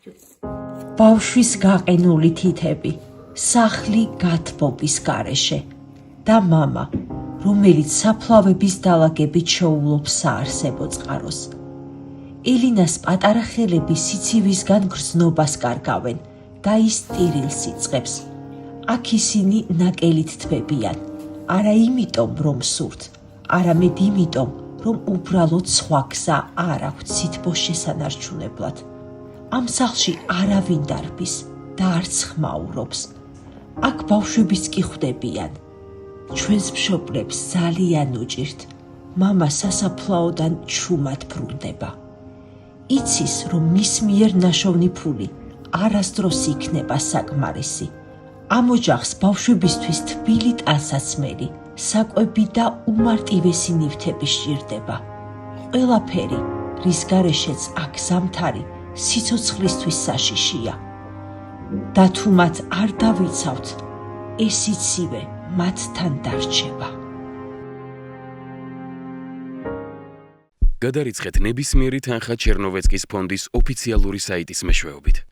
ბავშვის გაყინული თითები, სახლი გათბობის გარეშე და მამა, რომელიც საფლავების დალაგებით შოულობს საარსებო წყაროს. ელინას პატარა ხელები სიცივისგან გრძნობას კარგავენ და ის ტირილს იწყებს. აქ ისინი ნაკელით თბებიან, არა იმიტომ, რომ სურთ, არამედ იმიტომ, რომ უბრალოდ სხვა გზა არ აქვთ სითბოს შესანარჩუნებლად. ამ სახლში არავინ დარბის და არც ხმაურობს. აქ ბავშვებიც კი ხვდებიან. ჩვენს მშობლებს ძალიან უჭირთ. მამა სასაფლაოდან ჩუმად ბრუნდება. იცის, რომ მის მიერ ნაშოვნი ფული არასდროს იქნება საკმარისი. ამ ოჯახს ბავშვებისთვის თბილი ტანსაცმელი, საკვები და უმარტივესი ნივთები სჭირდება. ყველაფერი, რის გარეშეც აქ ზამთარი სიცოცხლისთვის საშიშია. და თუ მათ არ დავიცავთ, ეს იცივე მათთან დარჩება. გადარიცხეთ ნებისმიერი თანხა ჩერნოვეცკის ფონდის ოფიციალური საიტის მეშვეობით.